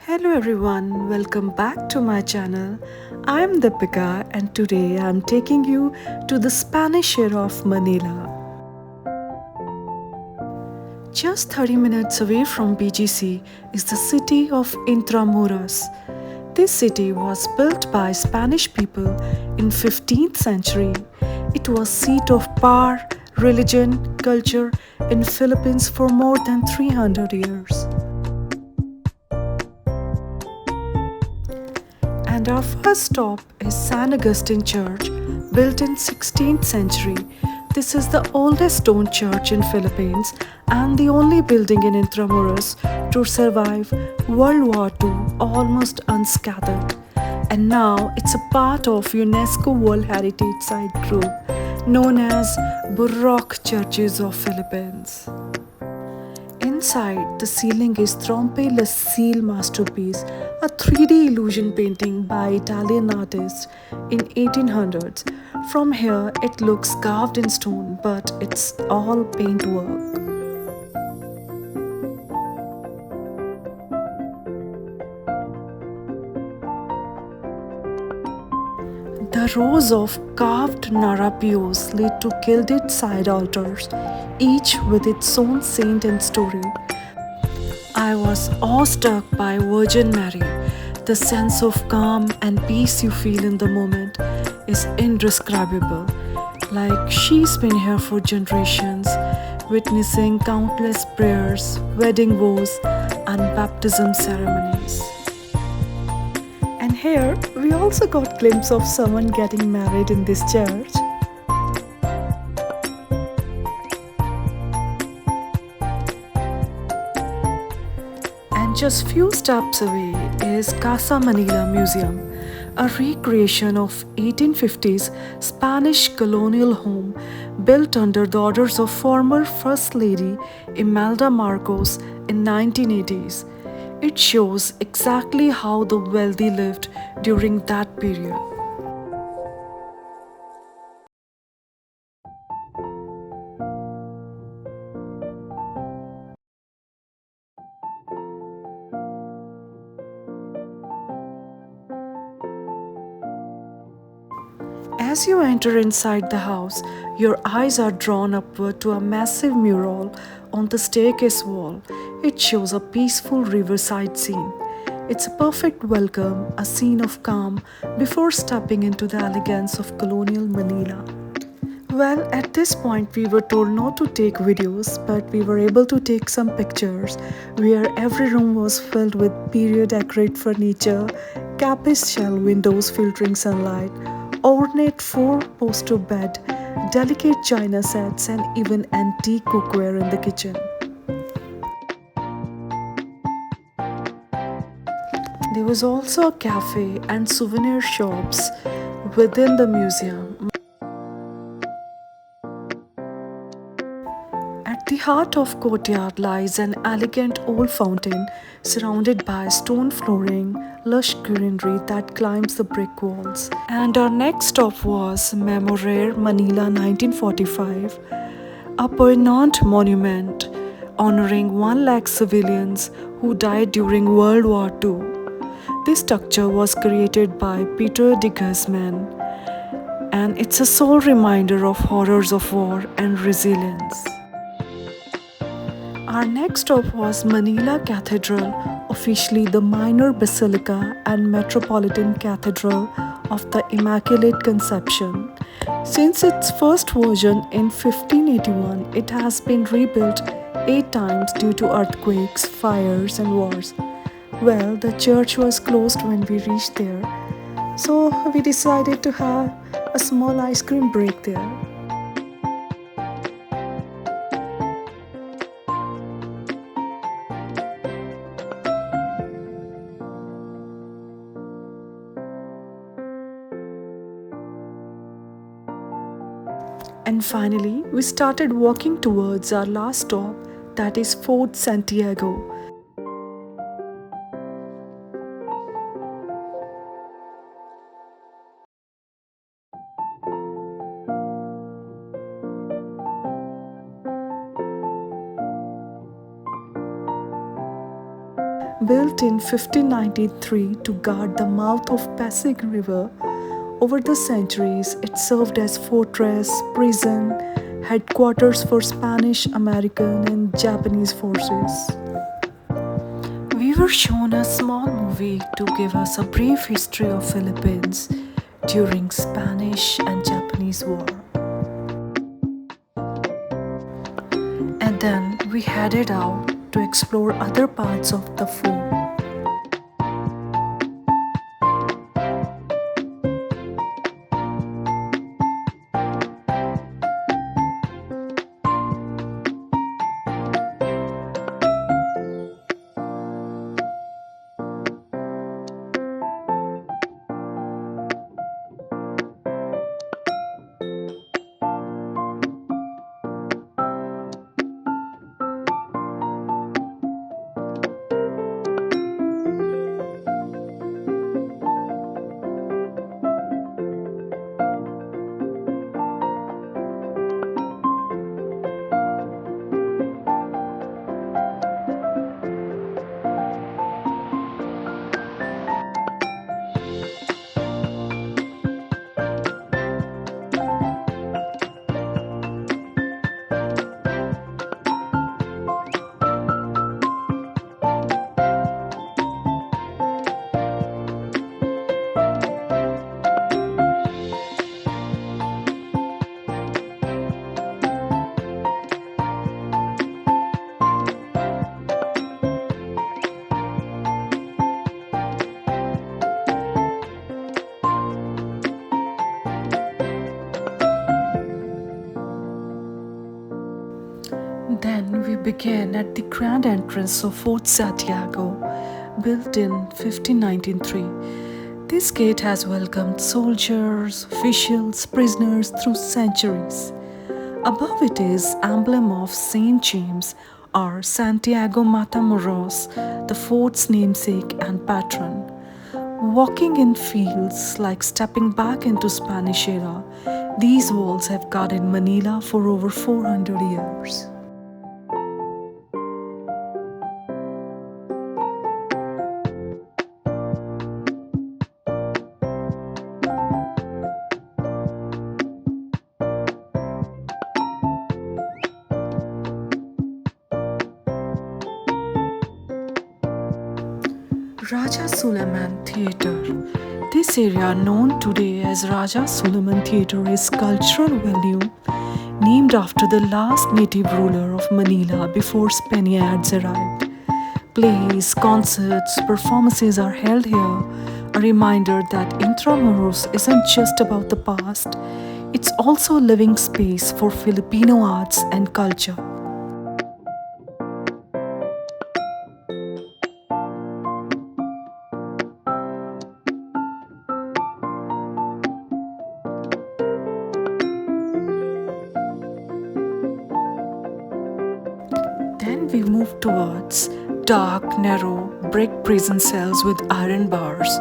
Hello everyone, welcome back to my channel. I'm Deepika and today I'm taking you to the Spanish era of Manila. Just 30 minutes away from BGC is the city of Intramuros. This city was built by Spanish people in 15th century. It was seat of power, religion, culture in Philippines for more than 300 years. And our first stop is San Agustin Church, built in 16th century. This is the oldest stone church in Philippines and the only building in Intramuros to survive World War II almost unscathed. And now it's a part of UNESCO World Heritage Site group known as Baroque Churches of Philippines. Inside, the ceiling is Trompe la Seal masterpiece, a 3D illusion painting by Italian artists in 1800s. From here, it looks carved in stone, but it's all paintwork. The rows of carved narapios lead to gilded side altars, each with its own saint and story. I was awestruck by Virgin Mary. The sense of calm and peace you feel in the moment is indescribable. Like she's been here for generations, witnessing countless prayers, wedding vows, and baptism ceremonies. And here we also got glimpse of someone getting married in this church. And just few steps away is Casa Manila Museum, a recreation of 1850s Spanish colonial home built under the orders of former First Lady Imelda Marcos in 1980s. It shows exactly how the wealthy lived during that period. As you enter inside the house, your eyes are drawn upward to a massive mural on the staircase wall. It shows a peaceful riverside scene. It's a perfect welcome, a scene of calm before stepping into the elegance of colonial Manila. Well, at this point, we were told not to take videos, but we were able to take some pictures where every room was filled with period accurate furniture, capice shell windows filtering sunlight, ornate four-poster bed, delicate china sets, and even antique cookware in the kitchen. There was also a cafe and souvenir shops within the museum. At the heart of courtyard lies an elegant old fountain surrounded by stone flooring, lush greenery that climbs the brick walls. And our next stop was Memorare Manila 1945, a poignant monument honoring 1 lakh civilians who died during World War II. This structure was created by Peter de Guzman, and it's a sole reminder of horrors of war and resilience. Our next stop was Manila Cathedral, officially the minor basilica and metropolitan cathedral of the Immaculate Conception. Since its first version in 1581, it has been rebuilt 8 times due to earthquakes, fires, and wars. Well, the church was closed when we reached there, so we decided to have a small ice cream break there. And finally, we started walking towards our last stop, that is Fort Santiago. Built in 1593 to guard the mouth of Pasig River, over the centuries it served as fortress, prison, headquarters for Spanish, American, and Japanese forces. We were shown a small movie to give us a brief history of Philippines during Spanish and Japanese War. And then we headed out to explore other parts of the fort. Then we began at the grand entrance of Fort Santiago, built in 1593. This gate has welcomed soldiers, officials, prisoners through centuries. Above it is emblem of Saint James or Santiago Matamoros, the fort's namesake and patron. Walking in feels like stepping back into Spanish era. These walls have guarded Manila for over 400 years. Rajah Sulayman Theatre. This area, known today as Rajah Sulayman Theatre, is cultural value named after the last native ruler of Manila before Spaniards arrived. Plays, concerts, performances are held here, a reminder that Intramuros isn't just about the past, it's also a living space for Filipino arts and culture. Then we move towards dark, narrow, brick prison cells with iron bars.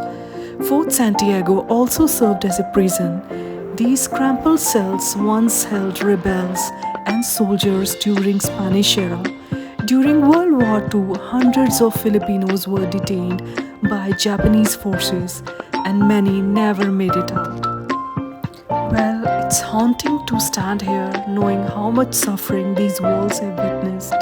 Fort Santiago also served as a prison. These crumpled cells once held rebels and soldiers during Spanish era. During World War II, hundreds of Filipinos were detained by Japanese forces and many never made it out. Well, it's haunting to stand here knowing how much suffering these walls have witnessed.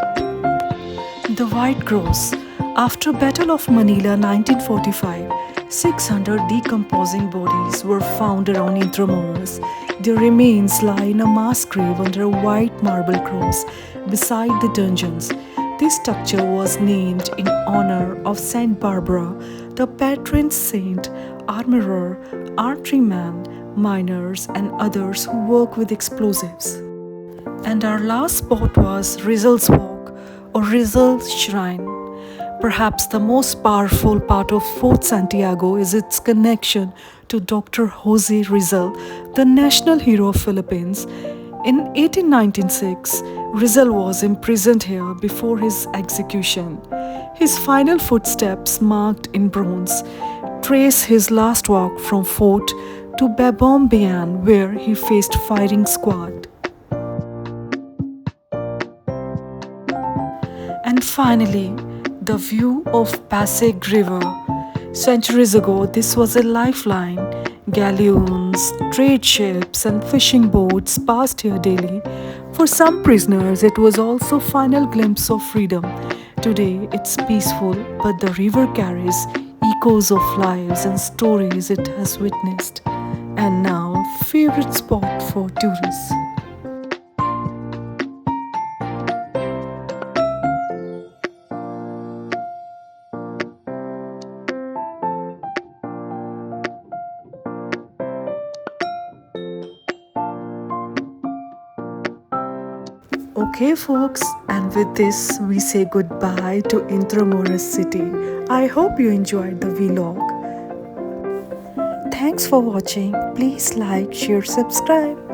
The White Cross. After Battle of Manila 1945, 600 decomposing bodies were found around Intramuros. Their remains lie in a mass grave under a white marble cross beside the dungeons. This structure was named in honor of Saint Barbara, the patron saint, armorer, artilleryman, miners, and others who work with explosives. And our last spot was Rizal's Walk or Rizal's Shrine. Perhaps the most powerful part of Fort Santiago is its connection to Dr. José Rizal, the national hero of Philippines. In 1896, Rizal was imprisoned here before his execution. His final footsteps, marked in bronze, trace his last walk from fort to Babombian, where he faced firing squad. And finally, The view of Pasig River. Centuries ago, this was a lifeline. Galleons, trade ships, and fishing boats passed here daily. For some prisoners, it was also final glimpse of freedom. Today, it's peaceful, but the river carries echoes of lives and stories it has witnessed. And now, favorite spot for tourists. Okay, folks, and with this, we say goodbye to Intramuros city. I hope you enjoyed the vlog. Thanks for watching. Please like, share, subscribe.